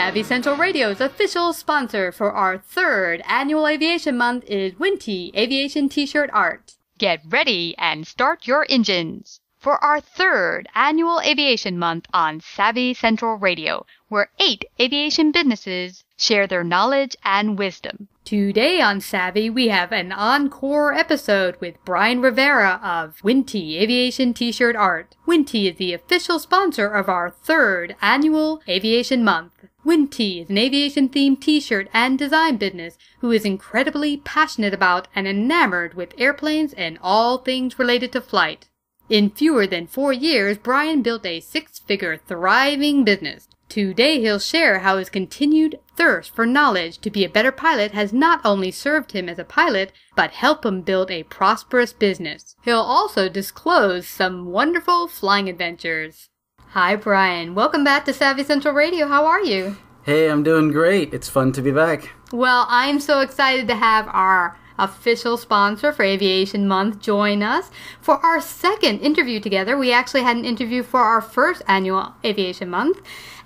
Savvy Central Radio's official sponsor for our third annual Aviation Month is Windtee Aviation T-shirt art. Get ready and start your engines for our third annual Aviation Month on Savvy Central Radio, where 8 aviation businesses share their knowledge and wisdom. Today on Savvy, we have an encore episode with Bryan Rivera of Windtee Aviation T-shirt art. Windtee is the official sponsor of our third annual Aviation Month. Windtee is an aviation-themed T-shirt and design business who is incredibly passionate about and enamored with airplanes and all things related to flight. In fewer than 4 years, Bryan built a 6-figure thriving business. Today he'll share how his continued thirst for knowledge to be a better pilot has not only served him as a pilot, but helped him build a prosperous business. He'll also disclose some wonderful flying adventures. Hi Bryan, welcome back to Savvy Central Radio. How are you? Hey, I'm doing great. It's fun to be back. Well, I'm so excited to have our official sponsor for Aviation Month join us for our second interview together. We actually had an interview for our first annual Aviation Month.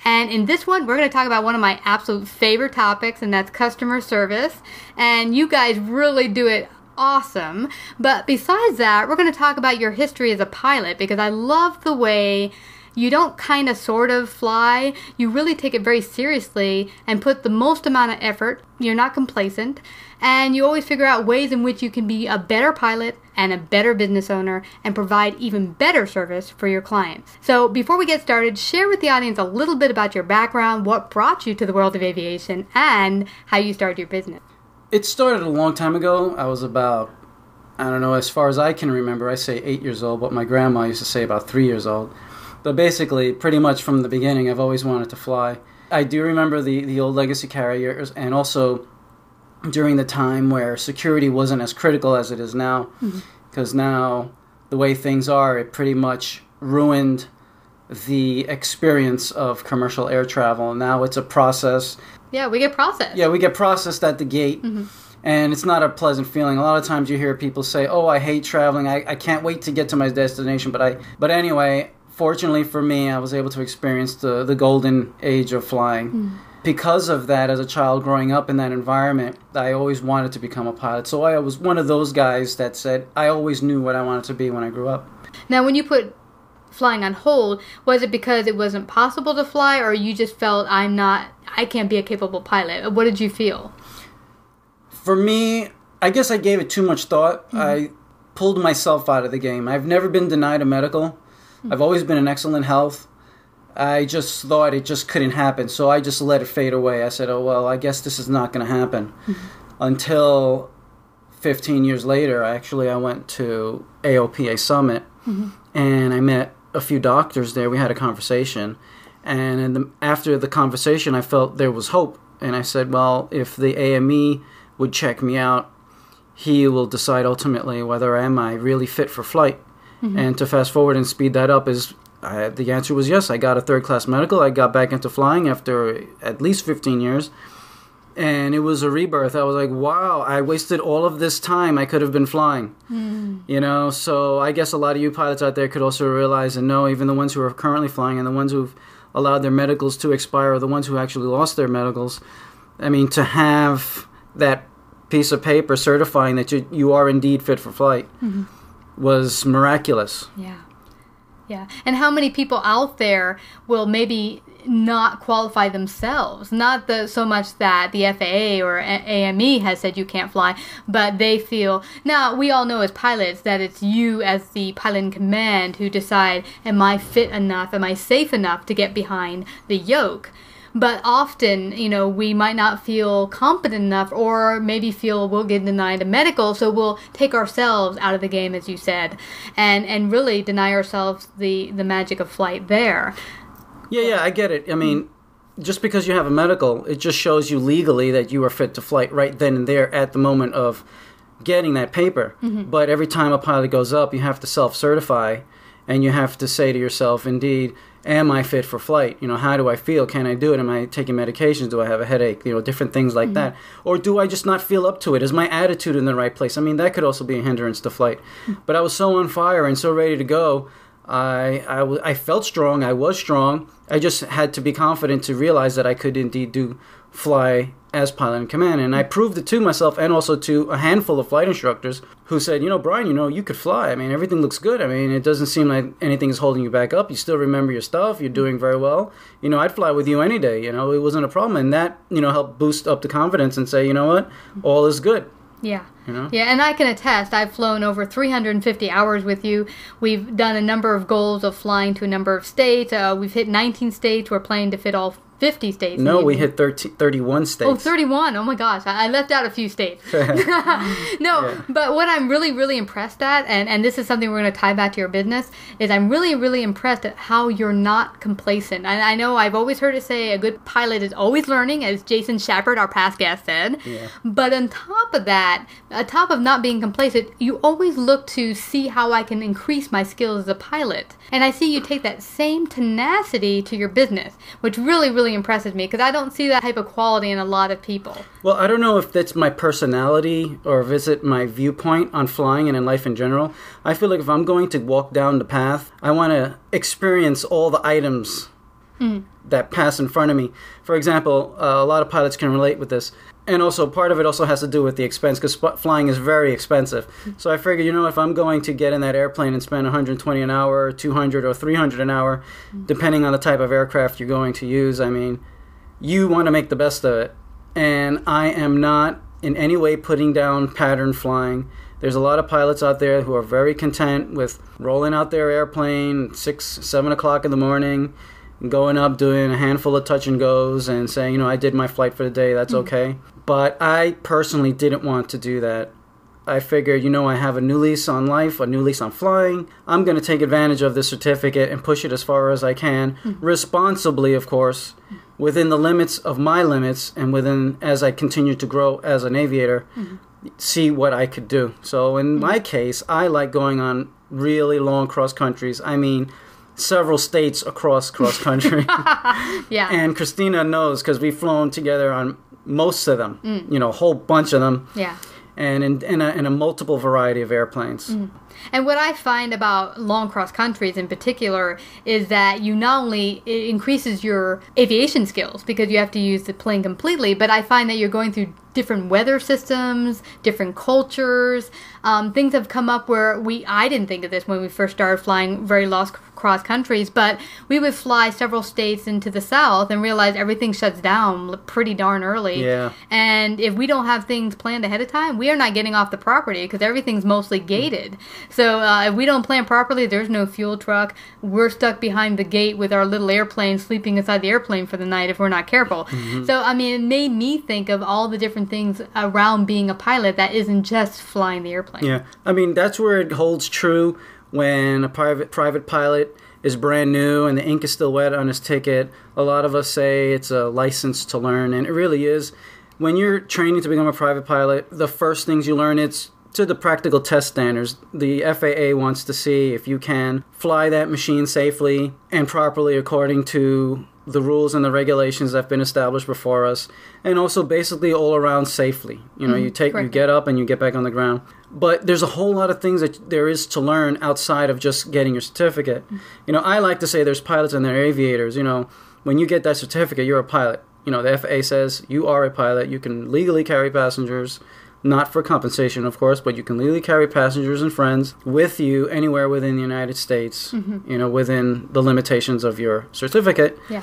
And in this one, we're going to talk about one of my absolute favorite topics, and that's customer service. And you guys really do it awesome. But besides that, we're going to talk about your history as a pilot, because I love the way you don't kind of sort of fly. You really take it very seriously and put the most amount of effort. You're not complacent. And you always figure out ways in which you can be a better pilot and a better business owner and provide even better service for your clients. So before we get started, share with the audience a little bit about your background, what brought you to the world of aviation, and how you started your business. It started a long time ago. I was about, I don't know, as far as I can remember, I say 8 years old, but my grandma used to say about 3 years old. But basically, pretty much from the beginning, I've always wanted to fly. I do remember the old legacy carriers, and also during the time where security wasn't as critical as it is now, because now the way things are, it pretty much ruined the experience of commercial air travel. Now it's a process. Yeah, we get processed. Yeah, we get processed at the gate, and it's not a pleasant feeling. A lot of times you hear people say, oh, I hate traveling. I can't wait to get to my destination. But anyway, fortunately for me, I was able to experience the golden age of flying. Because of that, as a child growing up in that environment, I always wanted to become a pilot. So I was one of those guys that said I always knew what I wanted to be when I grew up. Now, when you put flying on hold, was it because it wasn't possible to fly, or you just felt I can't be a capable pilot? What did you feel? For me, I guess I gave it too much thought. I pulled myself out of the game. I've never been denied a medical. I've always been in excellent health. I just thought it just couldn't happen, so I just let it fade away. I said, oh, well, I guess this is not going to happen. Until 15 years later, I went to AOPA Summit, and I met a few doctors there. We had a conversation, and after the conversation, I felt there was hope. And I said, well, if the AME would check me out, he will decide ultimately whether am I really fit for flight. And to fast forward and speed that up the answer was yes. I got a third-class medical. I got back into flying after at least 15 years. And it was a rebirth. I was like, wow, I wasted all of this time. I could have been flying. So I guess a lot of you pilots out there could also realize and know, even the ones who are currently flying and the ones who've allowed their medicals to expire, or the ones who actually lost their medicals, I mean, to have that piece of paper certifying that you are indeed fit for flight was miraculous. Yeah. And how many people out there will maybe not qualify themselves? Not so much that the FAA or AME has said you can't fly, but they feel... Now, we all know as pilots that it's you as the pilot in command who decide, am I fit enough, am I safe enough to get behind the yoke? But often, we might not feel competent enough, or maybe feel we'll get denied a medical, so we'll take ourselves out of the game, as you said, and really deny ourselves the magic of flight there. Yeah, I get it. I mean, just because you have a medical, it just shows you legally that you are fit to flight right then and there at the moment of getting that paper. But every time a pilot goes up, you have to self-certify, and you have to say to yourself, indeed, am I fit for flight? How do I feel? Can I do it? Am I taking medications? Do I have a headache? Different things like that. Or do I just not feel up to it? Is my attitude in the right place? I mean, that could also be a hindrance to flight. But I was so on fire and so ready to go. I felt strong. I was strong. I just had to be confident to realize that I could indeed fly as pilot in command. And I proved it to myself and also to a handful of flight instructors who said, Bryan, you could fly. I mean, everything looks good. I mean, it doesn't seem like anything is holding you back up. You still remember your stuff. You're doing very well. I'd fly with you any day. It wasn't a problem. And that, helped boost up the confidence and say, what, all is good. Yeah. Yeah, and I can attest, I've flown over 350 hours with you. We've done a number of goals of flying to a number of states. We've hit 19 states. We're planning to fit all 50 states. No, we hit 31 states. Oh, 31. Oh my gosh. I left out a few states. But what I'm really, really impressed at, and this is something we're going to tie back to your business, is I'm really, really impressed at how you're not complacent. And I know I've always heard it say a good pilot is always learning, as Jason Shepard, our past guest, said. Yeah. But on top of that, on top of not being complacent, you always look to see how I can increase my skills as a pilot. And I see you take that same tenacity to your business, which really, really impresses me, because I don't see that type of quality in a lot of people. Well, I don't know if that's my personality or if it's my viewpoint on flying and in life in general. I feel like if I'm going to walk down the path, I want to experience all the items that pass in front of me. For example, a lot of pilots can relate with this. And also, part of it also has to do with the expense, because flying is very expensive. So I figure, if I'm going to get in that airplane and spend $120 an hour, $200 or $300 an hour, depending on the type of aircraft you're going to use, I mean, you want to make the best of it. And I am not in any way putting down pattern flying. There's a lot of pilots out there who are very content with rolling out their airplane 6, 7 o'clock in the morning, going up, doing a handful of touch and goes and saying, I did my flight for the day, that's okay. But I personally didn't want to do that. I figured, I have a new lease on life, a new lease on flying. I'm going to take advantage of this certificate and push it as far as I can, responsibly, of course, within the limits of my limits and within, as I continue to grow as an aviator, see what I could do. So in my case, I like going on really long cross countries. I mean, several states across cross country. Yeah. And Christina knows, because we've flown together on most of them, a whole bunch of them. Yeah. And in a multiple variety of airplanes. And what I find about long cross countries in particular is that you not only, it increases your aviation skills because you have to use the plane completely, but I find that you're going through different weather systems, different cultures. Things have come up where I didn't think of this when we first started flying very long cross countries, but we would fly several states into the south and realize everything shuts down pretty darn early. Yeah. And if we don't have things planned ahead of time, we are not getting off the property because everything's mostly gated. So if we don't plan properly, there's no fuel truck. We're stuck behind the gate with our little airplane, sleeping inside the airplane for the night if we're not careful. So, I mean, it made me think of all the different things around being a pilot that isn't just flying the airplane. Yeah. I mean, that's where it holds true when a private pilot is brand new and the ink is still wet on his ticket. A lot of us say it's a license to learn, and it really is. When you're training to become a private pilot, the first things you learn, it's to the practical test standards. The FAA wants to see if you can fly that machine safely and properly according to the rules and the regulations that have been established before us, and also basically all around safely. You get up and you get back on the ground. But there's a whole lot of things that there is to learn outside of just getting your certificate. I like to say there's pilots and there are aviators. When you get that certificate, you're a pilot. The FAA says you are a pilot. You can legally carry passengers. Not for compensation, of course, but you can legally carry passengers and friends with you anywhere within the United States, within the limitations of your certificate. Yeah.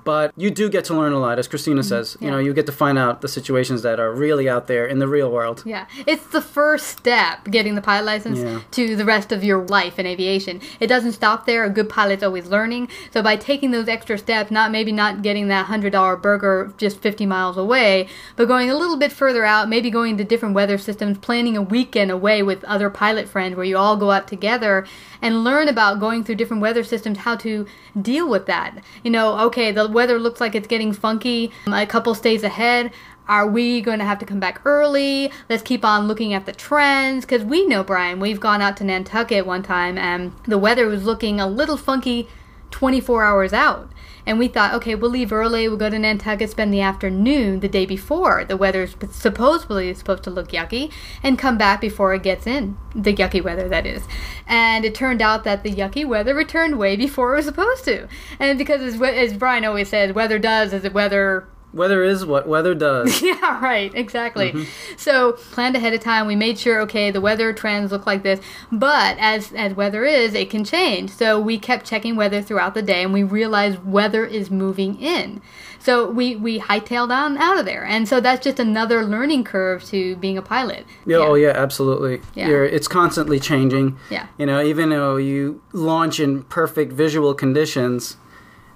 But you do get to learn a lot, as Christina says. Yeah. You get to find out the situations that are really out there in the real world. Yeah. It's the first step, getting the pilot license, to the rest of your life in aviation. It doesn't stop there. A good pilot's always learning. So by taking those extra steps, maybe not getting that $100 burger just 50 miles away, but going a little bit further out, maybe going to different weather systems, planning a weekend away with other pilot friends where you all go out together and learn about going through different weather systems, how to deal with that. Okay, the weather looks like it's getting funky a couple stays ahead. Are we going to have to come back early? Let's keep on looking at the trends, because we know, Bryan, we've gone out to Nantucket one time and the weather was looking a little funky 24 hours out. And we thought, okay, we'll leave early, we'll go to Nantucket, spend the afternoon the day before the weather's supposed to look yucky, and come back before it gets in, the yucky weather, that is. And it turned out that the yucky weather returned way before it was supposed to. And because, as Bryan always says, weather does as it weather... Weather is what weather does. Yeah, right, exactly. So, planned ahead of time, we made sure, okay, the weather trends look like this, but as weather is, it can change. So, we kept checking weather throughout the day, and we realized weather is moving in. So, we hightailed on out of there. And so, that's just another learning curve to being a pilot. Yeah, oh yeah, absolutely. Yeah. It's constantly changing. Yeah. You know, even though you launch in perfect visual conditions,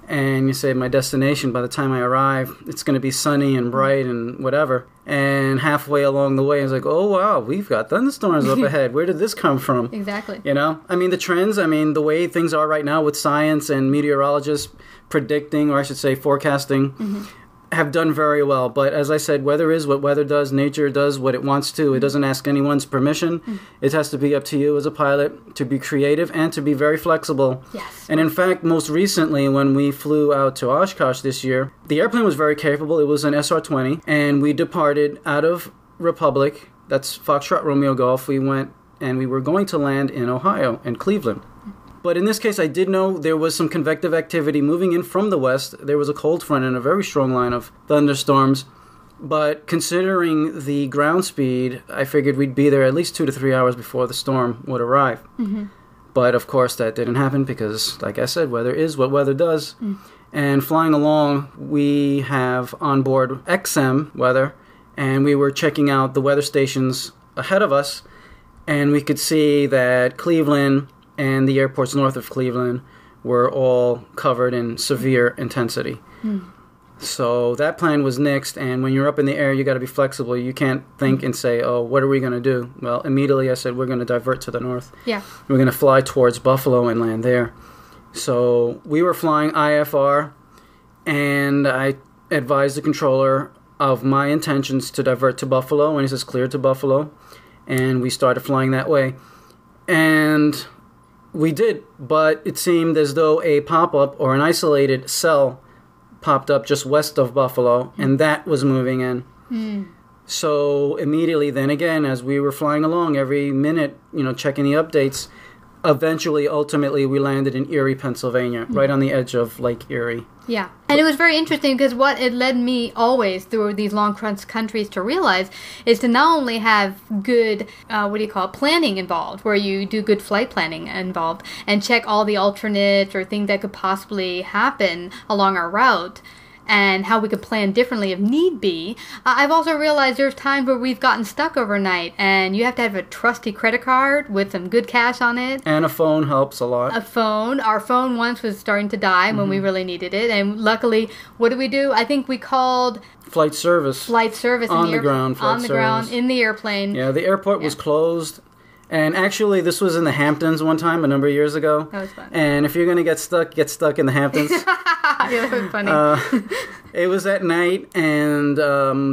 and you say, my destination, by the time I arrive, it's going to be sunny and bright and whatever. And halfway along the way, it's like, oh, wow, we've got thunderstorms up ahead. Where did this come from? Exactly. You know? I mean, the trends, the way things are right now with science and meteorologists predicting, or I should say forecasting, have done very well. But as I said, weather is what weather does. Nature does what it wants to. It doesn't ask anyone's permission. It has to be up to you as a pilot to be creative and to be very flexible. Yes. And in fact, most recently, when we flew out to Oshkosh this year, the airplane was very capable. It was an SR-20, and we departed out of Republic. That's Foxtrot Romeo Golf. We went, and we were going to land in Ohio, in Cleveland. But in this case, I did know there was some convective activity moving in from the west. There was a cold front and a very strong line of thunderstorms. But considering the ground speed, I figured we'd be there at least 2 to 3 hours before the storm would arrive. But of course, that didn't happen because, like I said, weather is what weather does. And flying along, we have on board XM weather, and we were checking out the weather stations ahead of us, and we could see that Cleveland and the airports north of Cleveland were all covered in severe intensity. So that plan was nixed, and when you're up in the air, you got to be flexible. You can't think and say, oh, what are we going to do? Well, immediately I said, we're going to divert to the north. Yeah. We're going to fly towards Buffalo and land there. So we were flying IFR, and I advised the controller of my intentions to divert to Buffalo, and he says, clear to Buffalo, and we started flying that way. And we did, but it seemed as though a pop-up or an isolated cell popped up just west of Buffalo, and that was moving in. So immediately then again, as we were flying along every minute, checking the updates, ultimately, we landed in Erie, Pennsylvania, right on the edge of Lake Erie. Yeah. And it was very interesting because what it led me always through these long countries to realize is to not only have good, planning involved, where you do good flight planning involved and check all the alternates or things that could possibly happen along our route, and how we could plan differently if need be. I've also realized there's times where we've gotten stuck overnight, and you have to have a trusty credit card with some good cash on it. And a phone helps a lot. Our phone once was starting to die when we really needed it, and luckily, what did we do? I think we called... Flight service. On the ground, in the airplane. Yeah, the airport was closed. And actually, this was in the Hamptons one time, a number of years ago. That was fun. And if you're going to get stuck in the Hamptons. Yeah, that was funny. It was at night, and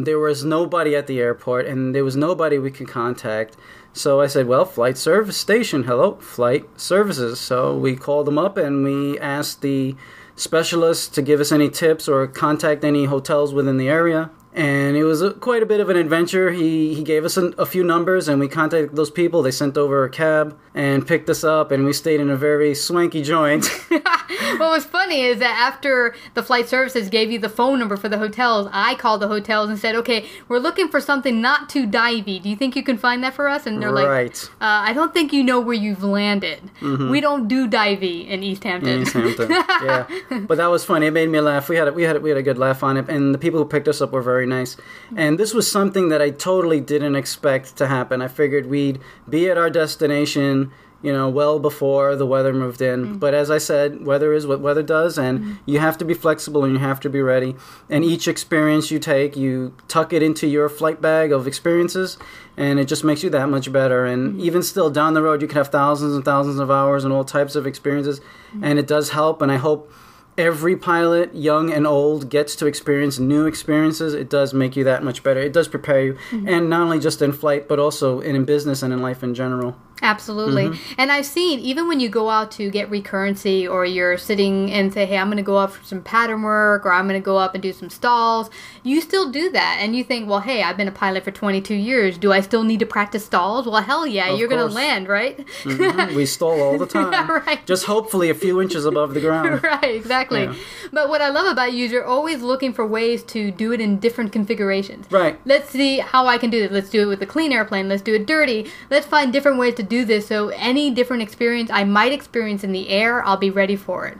there was nobody at the airport, and there was nobody we could contact. So I said, well, flight service station, hello, flight services. So we called them up, and we asked the specialists to give us any tips or contact any hotels within the area. And it was quite a bit of an adventure. He gave us a few numbers, and we contacted those people. They sent over a cab and picked us up, and we stayed in a very swanky joint. What was funny is that after the flight services gave you the phone number for the hotels, I called the hotels and said, okay, we're looking for something not too divey. Do you think you can find that for us? And they're like, I don't think you know where you've landed. We don't do divey in East Hampton. Yeah. But that was funny. It made me laugh. We had a good laugh on it, and the people who picked us up were very nice. And this was something that I totally didn't expect to happen. I figured we'd be at our destination, well before the weather moved in. But as I said, weather is what weather does, and you have to be flexible and you have to be ready. And each experience you take, you tuck it into your flight bag of experiences, and it just makes you that much better. And even still, down the road, you can have thousands and thousands of hours and all types of experiences, and it does help. And I hope every pilot, young and old, gets to experience new experiences. It does make you that much better. It does prepare you, and not only just in flight, but also in business and in life in general. Absolutely. And I've seen, even when you go out to get recurrency or you're sitting and say, hey, I'm going to go up for some pattern work or I'm going to go up and do some stalls, you still do that. And you think, well, hey, I've been a pilot for 22 years. Do I still need to practice stalls? Well, hell yeah, you're going to land, right? We stall all the time. Yeah, right. Just hopefully a few inches above the ground. Right, exactly. Yeah. But what I love about you is you're always looking for ways to do it in different configurations. Right. Let's see how I can do this. Let's do it with a clean airplane. Let's do it dirty. Let's find different ways to do this, so any different experience I might experience in the air, I'll be ready for it.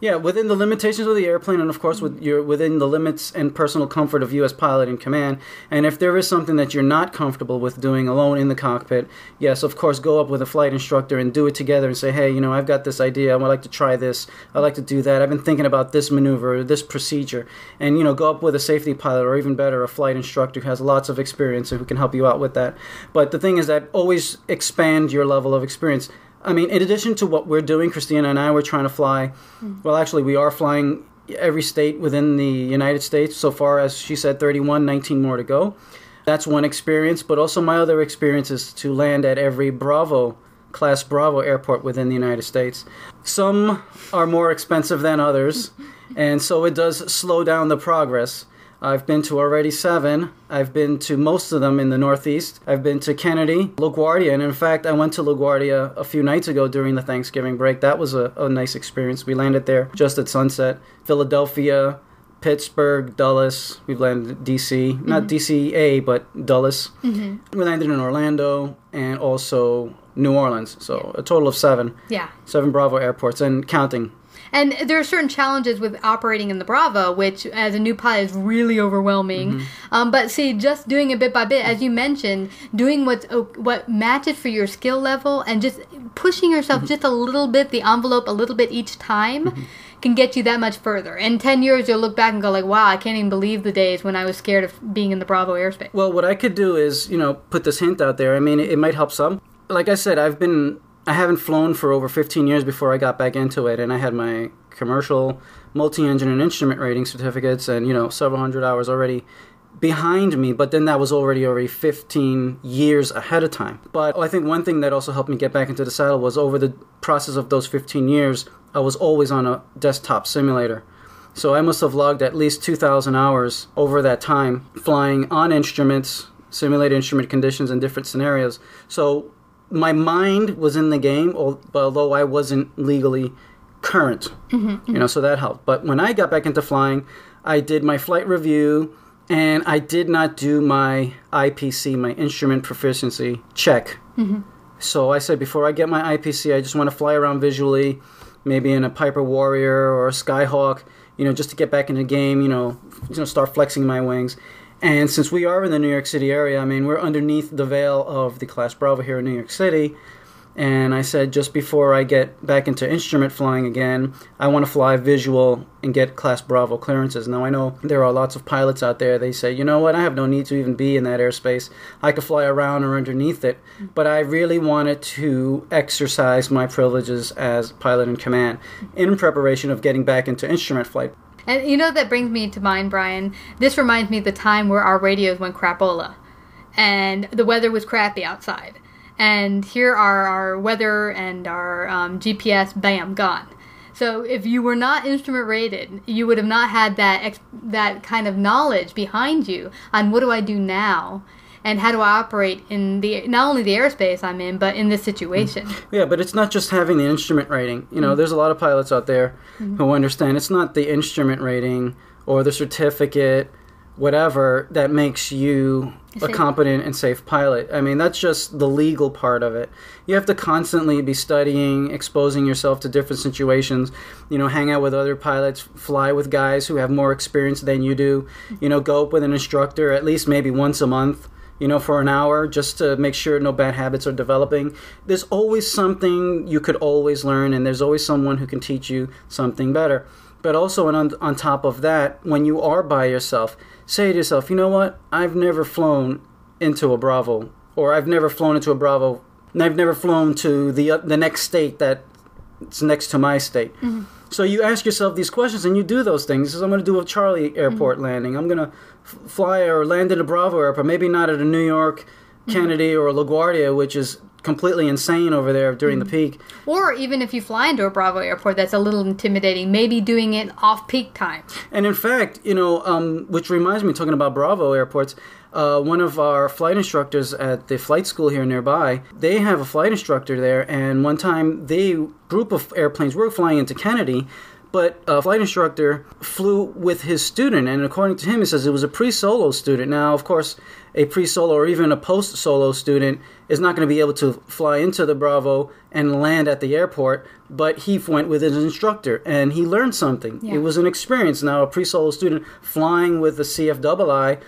Yeah, within the limitations of the airplane, and of course within the limits and personal comfort of you as pilot in command. And if there is something that you're not comfortable with doing alone in the cockpit, yes, of course, go up with a flight instructor and do it together and say, hey, I've got this idea, I would like to try this, I'd like to do that, I've been thinking about this maneuver or this procedure, and go up with a safety pilot, or even better, a flight instructor who has lots of experience and who can help you out with that. But the thing is that always expand your level of experience. I mean, in addition to what we're doing, Christina and I, we're trying to fly, well, actually, we are flying every state within the United States. So far, as she said, 31, 19 more to go. That's one experience, but also my other experience is to land at every Class Bravo airport within the United States. Some are more expensive than others, and so it does slow down the progress. I've been to already 7. I've been to most of them in the Northeast. I've been to Kennedy, LaGuardia, and in fact, I went to LaGuardia a few nights ago during the Thanksgiving break. That was a nice experience. We landed there just at sunset. Philadelphia, Pittsburgh, Dulles. We've landed at D.C. Not DCA, but Dulles. We landed in Orlando and also New Orleans. So a total of 7. Yeah. 7 Bravo airports and counting. And there are certain challenges with operating in the Bravo, which as a new pilot is really overwhelming. But see, just doing it bit by bit, as you mentioned, doing what matches for your skill level and just pushing yourself just a little bit, the envelope a little bit each time, can get you that much further. In 10 years, you'll look back and go like, wow, I can't even believe the days when I was scared of being in the Bravo airspace. Well, what I could do is, put this hint out there. I mean, it might help some. Like I said, I haven't flown for over 15 years before I got back into it, and I had my commercial, multi-engine, and instrument rating certificates and, several hundred hours already behind me, but then that was already 15 years ahead of time. But I think one thing that also helped me get back into the saddle was over the process of those 15 years, I was always on a desktop simulator. So I must have logged at least 2,000 hours over that time flying on instruments, simulated instrument conditions in different scenarios. So my mind was in the game, although I wasn't legally current, so that helped. But when I got back into flying, I did my flight review, and I did not do my IPC, my instrument proficiency check. So I said, before I get my IPC, I just want to fly around visually, maybe in a Piper Warrior or a Skyhawk, just to get back in the game, start flexing my wings. And since we are in the New York City area, I mean, we're underneath the veil of the Class Bravo here in New York City. And I said, just before I get back into instrument flying again, I want to fly visual and get Class Bravo clearances. Now, I know there are lots of pilots out there. They say, you know what, I have no need to even be in that airspace. I could fly around or underneath it. But I really wanted to exercise my privileges as pilot in command in preparation of getting back into instrument flight. And that brings me to mind, Bryan. This reminds me of the time where our radios went crapola. And the weather was crappy outside. And here are our weather and our GPS, bam, gone. So if you were not instrument rated, you would have not had that kind of knowledge behind you on what do I do now? And how do I operate in not only the airspace I'm in, but in this situation? Yeah, but it's not just having the instrument rating. There's a lot of pilots out there who understand it's not the instrument rating or the certificate, whatever, that makes you a competent and safe pilot. I mean, that's just the legal part of it. You have to constantly be studying, exposing yourself to different situations, hang out with other pilots, fly with guys who have more experience than you do, go up with an instructor at least maybe once a month, for an hour, just to make sure no bad habits are developing. There's always something you could always learn, and there's always someone who can teach you something better. But also, on top of that, when you are by yourself, say to yourself, you know what, I've never flown into a Bravo, or I've never flown into a Bravo, and I've never flown to the next state that's next to my state. So you ask yourself these questions, and you do those things. So I'm going to do a Charlie airport landing. I'm going to fly or land in a Bravo airport, maybe not at a New York, Kennedy, or LaGuardia, which is completely insane over there during the peak. Or even if you fly into a Bravo airport, that's a little intimidating. Maybe doing it off-peak time. And in fact, which reminds me, talking about Bravo airports, one of our flight instructors at the flight school here nearby, they have a flight instructor there, and one time group of airplanes were flying into Kennedy, but a flight instructor flew with his student, and according to him, he says it was a pre-solo student. Now, of course, a pre-solo or even a post-solo student is not going to be able to fly into the Bravo and land at the airport, but he went with his instructor, and he learned something. Yeah. It was an experience. Now, a pre-solo student flying with the CFII,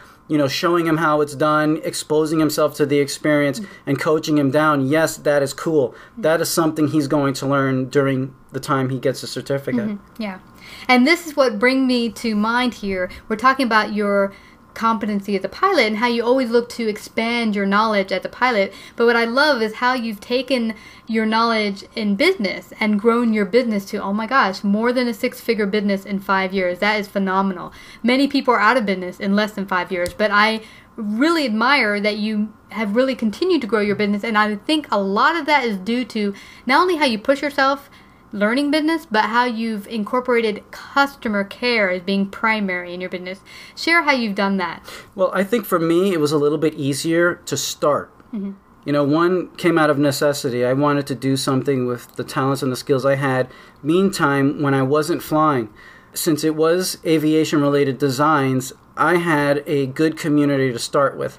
showing him how it's done, exposing himself to the experience, and coaching him down. Yes, that is cool. That is something he's going to learn during the time he gets a certificate. Mm-hmm. Yeah. And this is what brings me to mind here. We're talking about your competency as a pilot and how you always look to expand your knowledge as a pilot. But what I love is how you've taken your knowledge in business and grown your business to, oh my gosh, more than a 6-figure business in 5 years. That is phenomenal. Many people are out of business in less than 5 years, but I really admire that you have really continued to grow your business. And I think a lot of that is due to not only how you push yourself learning business, but how you've incorporated customer care as being primary in your business. Share how you've done that. Well, I think for me, it was a little bit easier to start. Mm-hmm. One came out of necessity. I wanted to do something with the talents and the skills I had. Meantime, when I wasn't flying, since it was aviation-related designs, I had a good community to start with.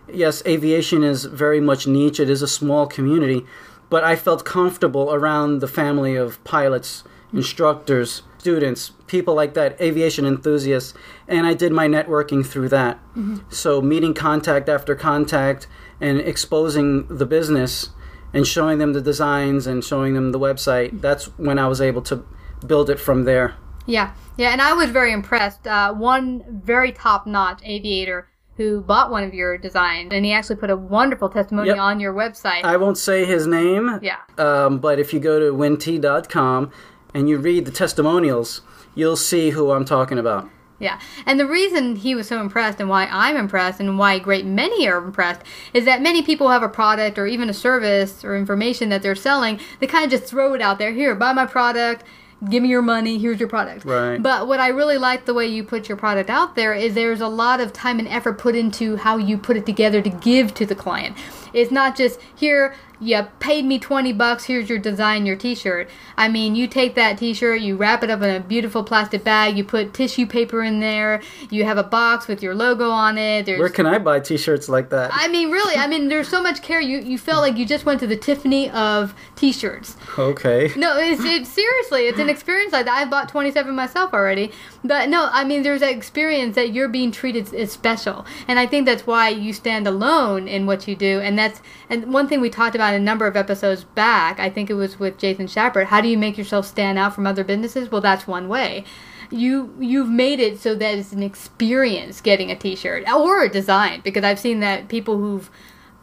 Yes, aviation is very much niche. It is a small community. But I felt comfortable around the family of pilots, instructors, students, people like that, aviation enthusiasts, and I did my networking through that. Mm-hmm. So meeting contact after contact and exposing the business and showing them the designs and showing them the website, that's when I was able to build it from there. Yeah, and I was very impressed. One very top-notch aviator who bought one of your designs, and he actually put a wonderful testimonial on your website. I won't say his name, but if you go to windtee.com and you read the testimonials, you'll see who I'm talking about. Yeah, and the reason he was so impressed and why I'm impressed and why a great many are impressed is that many people have a product or even a service or information that they're selling. They kind of just throw it out there. Here, buy my product. Give me your money, here's your product. Right. But what I really like the way you put your product out there is there's a lot of time and effort put into how you put it together to give to the client. It's not just, here, you paid me $20, here's your design, your t-shirt. I mean, you take that t-shirt, you wrap it up in a beautiful plastic bag, you put tissue paper in there, you have a box with your logo on it. Where can I buy t-shirts like that? I mean, really, there's so much care. You felt like you just went to the Tiffany of t-shirts. Okay. No, it's seriously, it's an experience like that. I've bought 27 myself already. But no, there's that experience that you're being treated as special. And I think that's why you stand alone in what you do. And one thing we talked about a number of episodes back, I think it was with Jason Shepard, how do you make yourself stand out from other businesses? Well, that's one way. You've made it so that it's an experience getting a t-shirt or a design, because I've seen that people who've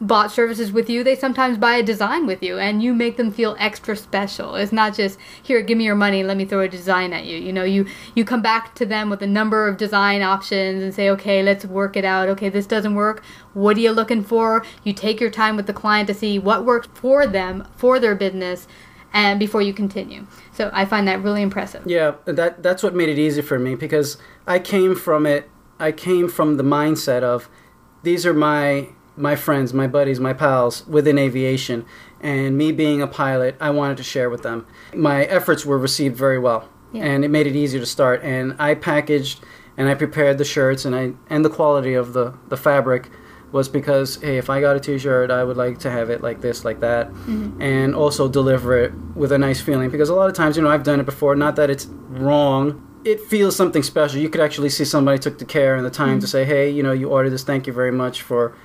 bought services with you, they sometimes buy a design with you, and you make them feel extra special. It's not just, here, give me your money, let me throw a design at you. You come back to them with a number of design options and say, okay, let's work it out. Okay, this doesn't work. What are you looking for? You take your time with the client to see what works for them, for their business, and before you continue. So I find that really impressive. Yeah, that's what made it easy for me, because I came from the mindset of, these are my friends, my buddies, my pals within aviation, and me being a pilot, I wanted to share with them. My efforts were received very well, and it made it easier to start. And I packaged and I prepared the shirts, and the quality of the fabric was because, hey, if I got a t-shirt, I would like to have it like this, like that, and also deliver it with a nice feeling. Because a lot of times, I've done it before, not that it's wrong, it feels something special. You could actually see somebody took the care and the time to say, hey, you ordered this, thank you very much for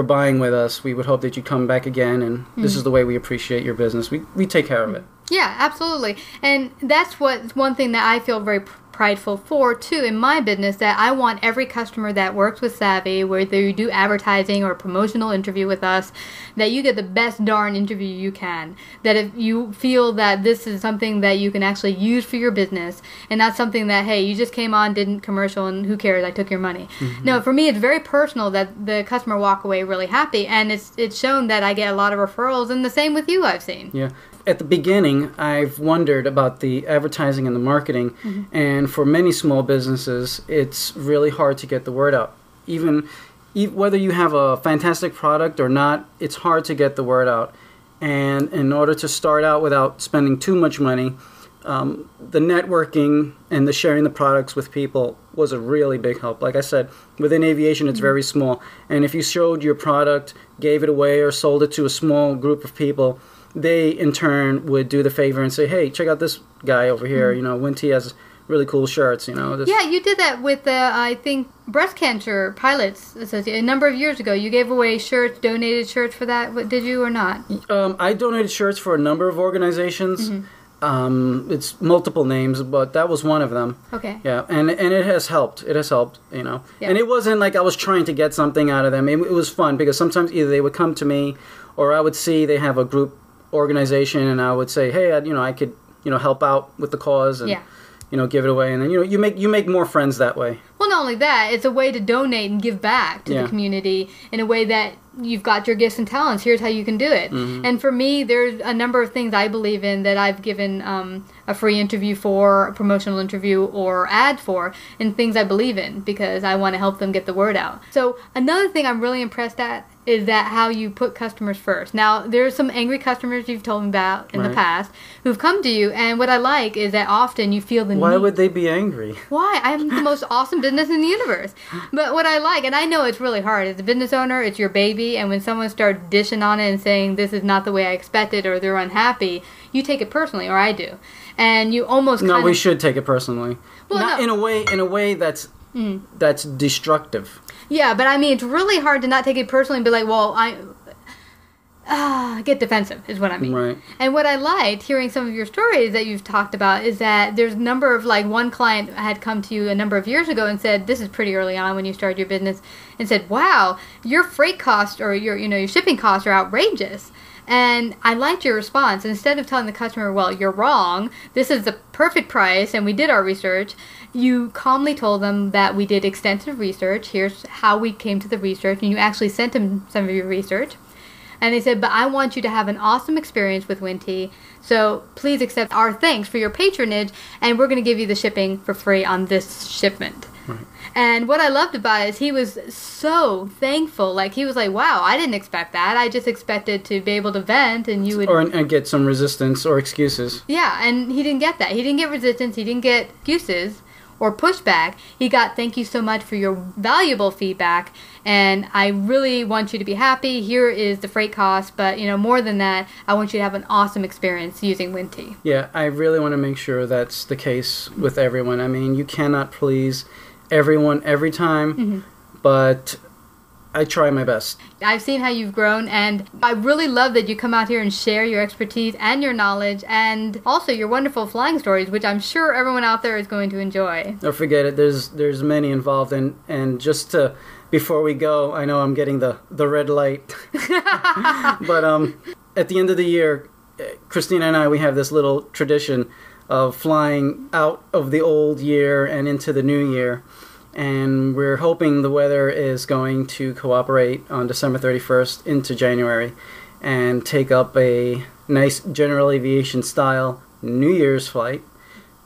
buying with us. We would hope that you come back again, and this is the way we appreciate your business. We take care of it. Yeah, absolutely. And that's one thing that I feel very prideful for, too, in my business, that I want every customer that works with Savvy, whether you do advertising or a promotional interview with us, that you get the best darn interview you can. That if you feel that this is something that you can actually use for your business, and not something that, hey, you just came on, didn't commercial, and who cares, I took your money. No, for me, it's very personal that the customer walk away really happy, and it's shown that I get a lot of referrals, and the same with you, I've seen. Yeah. At the beginning, I've wondered about the advertising and the marketing, and for many small businesses, it's really hard to get the word out. Even whether you have a fantastic product or not, it's hard to get the word out. And in order to start out without spending too much money, the networking and the sharing the products with people was a really big help. Like I said, within aviation, it's very small. And if you showed your product, gave it away, or sold it to a small group of people, they in turn would do the favor and say, hey, check out this guy over here. You know, Windtee has really cool shirts, you know. Yeah, you did that with the, I think, Breast Cancer Pilots Association. A number of years ago, you gave away shirts, donated shirts for that. What, did you or not? I donated shirts for a number of organizations. It's multiple names, but that was one of them. Okay. Yeah, and it has helped. It has helped, you know. Yeah. And it wasn't like I was trying to get something out of them. It was fun because sometimes either they would come to me or I would see they have a group organization and I would say, hey, I could, help out with the cause and, give it away. And then, you make more friends that way. Well, not only that, it's a way to donate and give back to the community in a way that you've got your gifts and talents. Here's how you can do it. And for me, there's a number of things I believe in that I've given a free interview for, a promotional interview, or ad for, and things I believe in because I want to help them get the word out. So another thing I'm really impressed at is that how you put customers first. Now, there's some angry customers you've told me about in the past who've come to you, and what I like is that often you feel the need. Why would they be angry? Why? I am the most awesome business in the universe. But what I like, and I know it's really hard, as a business owner, it's your baby, and when someone starts dishing on it and saying this is not the way I expected or they're unhappy, you take it personally, or I do. And you almost No, we should take it personally. Well, not in a way that's destructive. Yeah, but I mean, it's really hard to not take it personally and be like, well, get defensive is what I mean. Right. And what I liked hearing some of your stories that you've talked about is that there's a number of, like, one client had come to you a number of years ago and said, this is pretty early on when you started your business, and said, wow, your freight costs or your shipping costs are outrageous. And I liked your response. Instead of telling the customer, well, you're wrong, this is the perfect price, and we did our research, you calmly told them that we did extensive research. Here's how we came to the research, and you actually sent them some of your research. And they said, but I want you to have an awesome experience with Windtee, so please accept our thanks for your patronage, and we're going to give you the shipping for free on this shipment. Right. And what I loved about it is he was so thankful. Like, he was like, wow, I didn't expect that. I just expected to be able to vent, and you would... And get some resistance or excuses. Yeah, and he didn't get that. He didn't get resistance. He didn't get excuses or pushback. He got, thank you so much for your valuable feedback, and I really want you to be happy. Here is the freight cost, but more than that, I want you to have an awesome experience using Windtee. Yeah, I really want to make sure that's the case with everyone. I mean, you cannot please everyone every time, but I try my best. I've seen how you've grown, and I really love that you come out here and share your expertise and your knowledge, and also your wonderful flying stories, which I'm sure everyone out there is going to enjoy. Don't forget it. There's many involved, and just to, before we go, I know I'm getting the red light, but at the end of the year, Christina and I, we have this little tradition of flying out of the old year and into the new year. And we're hoping the weather is going to cooperate on December 31st into January and take up a nice general aviation style New Year's flight.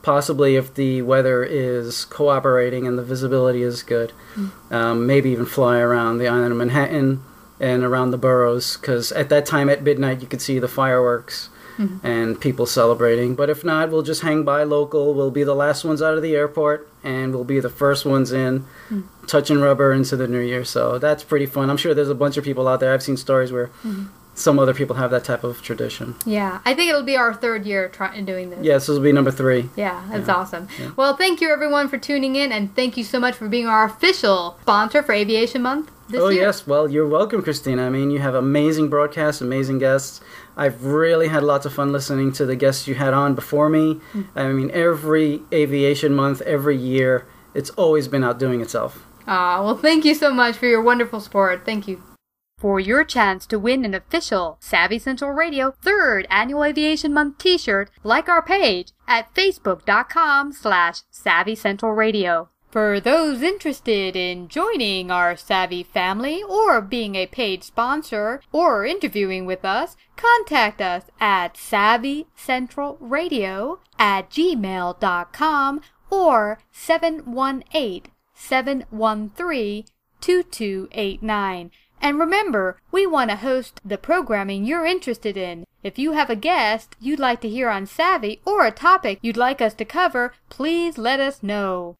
Possibly if the weather is cooperating and the visibility is good. Maybe even fly around the island of Manhattan and around the boroughs, because at that time at midnight you could see the fireworks and people celebrating. But if not, we'll just hang by local. We'll be the last ones out of the airport, and we'll be the first ones in, touching rubber into the new year. So that's pretty fun. I'm sure there's a bunch of people out there. I've seen stories where some other people have that type of tradition. Yeah, I think it'll be our third year doing this. Yeah, so this will be number 3. Yeah, that's awesome. Yeah. Well, thank you everyone for tuning in, and thank you so much for being our official sponsor for Aviation Month. this year. Yes. Well, you're welcome, Christina. I mean, you have amazing broadcasts, amazing guests. I've really had lots of fun listening to the guests you had on before me. I mean, every aviation month, every year, it's always been outdoing itself. Well, thank you so much for your wonderful support. Thank you. For your chance to win an official Savvy Central Radio 3rd Annual Aviation Month t-shirt, like our page at facebook.com/Savvy Central Radio. For those interested in joining our Savvy family or being a paid sponsor or interviewing with us, contact us at savvycentralradio@gmail.com or 718-713-2289. And remember, we want to host the programming you're interested in. If you have a guest you'd like to hear on Savvy or a topic you'd like us to cover, please let us know.